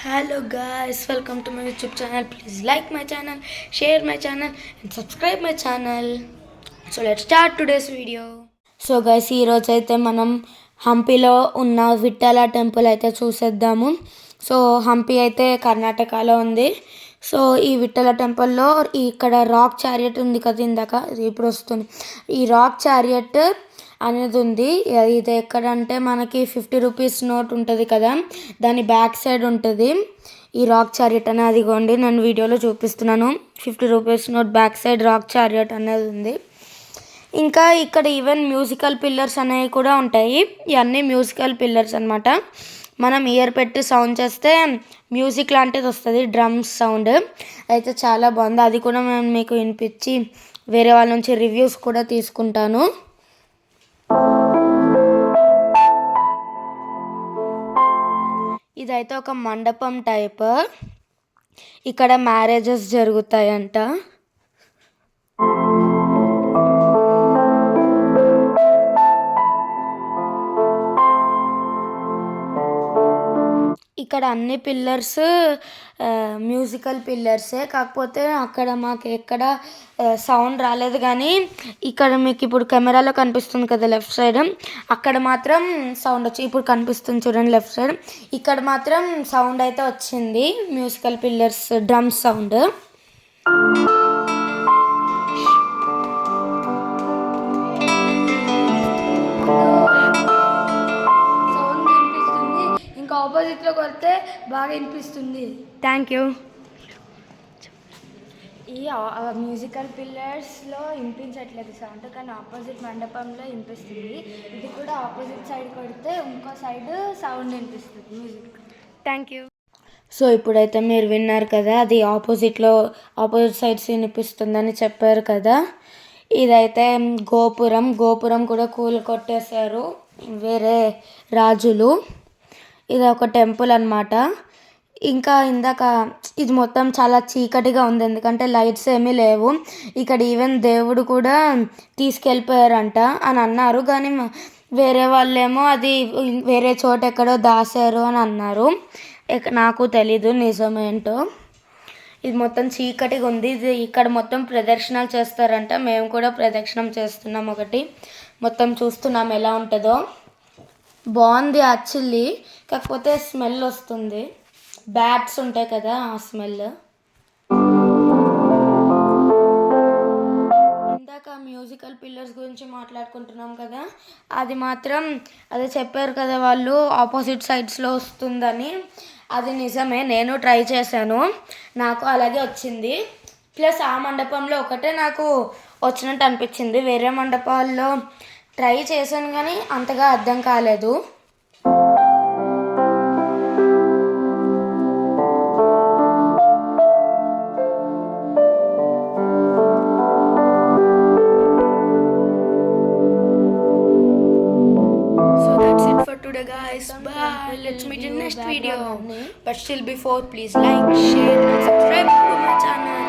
Hello guys, welcome to my YouTube channel. Please like my channel, share my channel and subscribe my channel. So let's start today's video. So guys, ఈ రోజు అయితే మనం హంపీలో ఉన్న Vitthala temple అయితే చూసేద్దాము. So Hampi అయితే కర్ణాటకలో ఉంది. సో ఈ విఠల టెంపుల్లో ఇక్కడ రాక్ చారియట్ ఉంది కదా, ఇందాక ఇప్పుడు వస్తుంది. ఈ రాక్ చారియట్ అనేది ఉంది. ఇది ఎక్కడంటే మనకి 50 రూపీస్ నోట్ ఉంటుంది కదా, దాని బ్యాక్ సైడ్ ఉంటుంది ఈ రాక్ చారియట్ అనేది. అదిగోండి నేను వీడియోలో చూపిస్తున్నాను. 50 rupees note back side rock chariot అనేది ఉంది. ఇంకా ఇక్కడ ఈవెన్ మ్యూజికల్ పిల్లర్స్ అనేవి కూడా ఉంటాయి. ఇవన్నీ మ్యూజికల్ పిల్లర్స్ అనమాట. మనం ఇయర్ పెట్టి సౌండ్ చేస్తే మ్యూజిక్ లాంటిది వస్తుంది, డ్రమ్స్ సౌండ్ అయితే చాలా బాగుంది. అది కూడా నేను మీకు వినిపించి వేరే వాళ్ళ నుంచి రివ్యూస్ కూడా తీసుకుంటాను. ఇదైతే ఒక మండపం టైప్. ఇక్కడ మ్యారేజెస్ జరుగుతాయంట. ఇక్కడ అన్ని పిల్లర్స్ మ్యూజికల్ పిల్లర్సే, కాకపోతే అక్కడ మాకు ఎక్కడ సౌండ్ రాలేదు. కానీ ఇక్కడ మీకు ఇప్పుడు కెమెరాలో కనిపిస్తుంది కదా లెఫ్ట్ సైడ్, అక్కడ మాత్రం సౌండ్ వచ్చి ఇప్పుడు కనిపిస్తుంది చూడండి లెఫ్ట్ సైడ్, ఇక్కడ మాత్రం సౌండ్ అయితే వచ్చింది, మ్యూజికల్ పిల్లర్స్ డ్రమ్ సౌండ్. ఆపోజిట్లో కొడితే బాగా వినిపిస్తుంది. Thank you. ఈ మ్యూజికల్ పిల్లర్స్లో వినిపించట్లేదు సౌండ్, కానీ ఆపోజిట్ మండపంలో వినిపిస్తుంది. ఇది కూడా ఆపోజిట్ సైడ్ కొడితే ఇంకో సైడ్ సౌండ్ వినిపిస్తుంది మ్యూజిక్. Thank you. సో ఇప్పుడైతే మీరు విన్నారు కదా, అది ఆపోజిట్ సైడ్స్ వినిపిస్తుందని చెప్పారు కదా. ఇదైతే గోపురం కూడా కొట్టేశారు వేరే రాజులు. ఇది ఒక టెంపుల్ అనమాట. ఇంకా ఇందాక ఇది మొత్తం చాలా చీకటిగా ఉంది, ఎందుకంటే లైట్స్ ఏమీ లేవు. ఇక్కడ ఈవెన్ దేవుడు కూడా తీసుకెళ్ళిపోయారంట అని అన్నారు, కానీ వేరే వాళ్ళేమో అది వేరే చోట ఎక్కడో దాశారు అని అన్నారు. నాకు తెలీదు నిజమేంటో. ఇది మొత్తం చీకటిగా ఉంది. ఇది ఇక్కడ మొత్తం ప్రదక్షిణాలు చేస్తారంట. మేము కూడా ప్రదక్షిణం చేస్తున్నాం, ఒకటి మొత్తం చూస్తున్నాం ఎలా ఉంటుందో. బాగుంది యాక్చువల్లీ, కాకపోతే స్మెల్ వస్తుంది, బ్యాట్స్ ఉంటాయి కదా ఆ స్మెల్. ఇందాక మ్యూజికల్ పిల్లర్స్ గురించి మాట్లాడుకుంటున్నాం కదా, అది మాత్రం అదే చెప్పారు కదా వాళ్ళు ఆపోజిట్ సైడ్స్లో వస్తుందని. అది నిజమే, నేను ట్రై చేశాను, నాకు అలాగే వచ్చింది. ప్లస్ ఆ మండపంలో ఒకటే నాకు వచ్చినట్టు అనిపించింది. వేరే మండపాల్లో ట్రై చేశాను కానీ అంతగా అర్థం కాలేదు. Today guys, bye. Let's meet in next video. But still before, please like, share and subscribe to my channel.